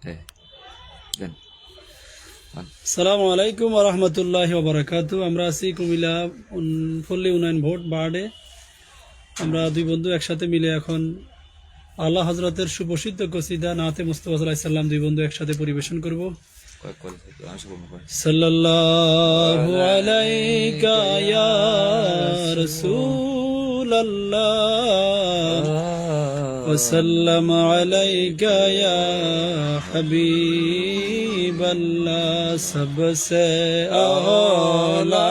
হ্যাঁ দেন আসসালামু আলাইকুম ওয়া রাহমাতুল্লাহি ওয়া বারাকাতুহু। আমরা আছি কুমিল্লা পল্লী উন্নয়ন ভোট বার্ডে। আমরা দুই বন্ধু একসাথে মিলে এখন আল্লাহ হযরতের সুপ্রসিদ্ধ কসিদা নাতে মুস্তাফা সাল্লাল্লাহু আলাইহি সাল্লাম দুই বন্ধু একসাথে পরিবেশন করব। কয়েক কল আমি সব করে সাল্লাল্লাহু আলাইকা ইয়া রাসূলুল্লাহ ওয়া সাল্লাম আলাইকা ইয়া হাবিবাল্লাহ। सबसे औला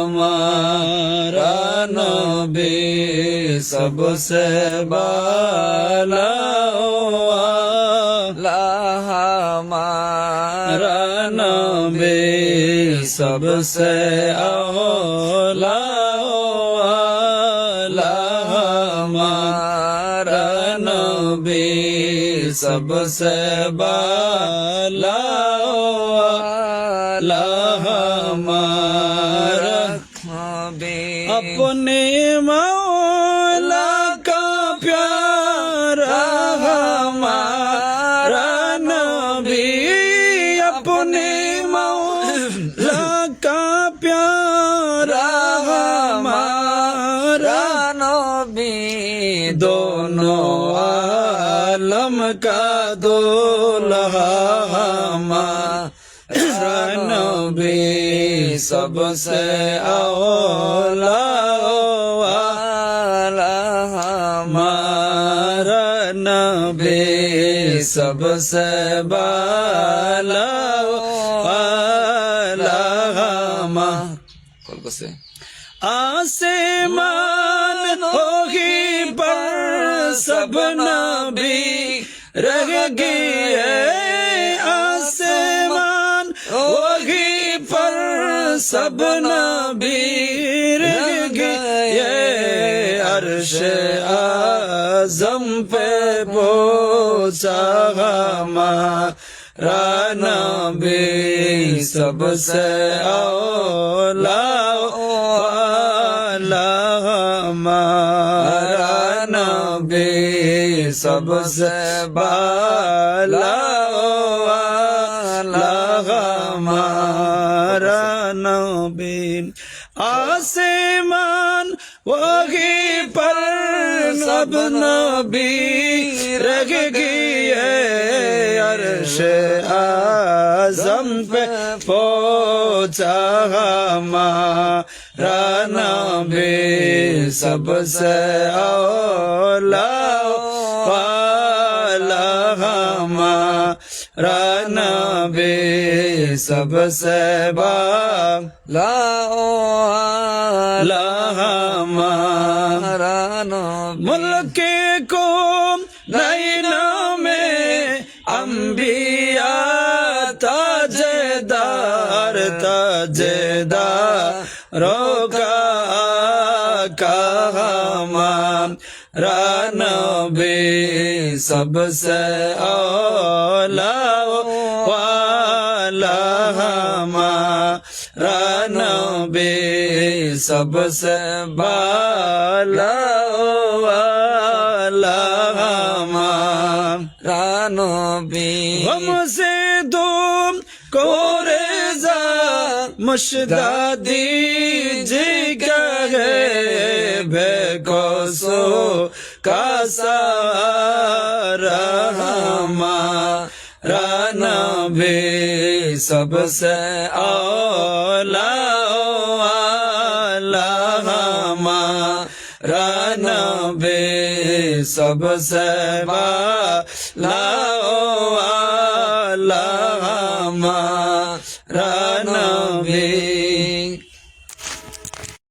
हमारा नबी सबसे बाला हमारा नबी सबसे औला हमारा नबी सबसे बाला हमारा अपने मौला का प्यारा हमारा नबी, अपने मौला का प्यारा हमारा नबी, दोनों आलम का दूल्हा हमारा नबी सबसे औला हमारा नबी सबसे बाला कल से आसमान होगी पर सब नबी रह गए, आसमान होगी पर सब नबी रह गए, अर्श आज़म पे पहुंचा हमारा नबी सबसे औला हमारा नबी सबसे बाला हमारा नबी, आसमान वही पर सब नबी रह गए, अर्श आज़म पे पहुंचा हमारा नबी सबसे औला हमारा नबी सबसे बाला हमारा नबी, मुल्क को नैना में अंबिया ताजेदार रोका हमारा नबी सबसे औला हमारा नबी सबसे बाला हमारा नबी, हमसे तुम को रेज़ा मुशदादी जी कहे बेकोसो का सारा हमारा नबी सबसे औला हमारा नबी सबसे बाला हमारा नबी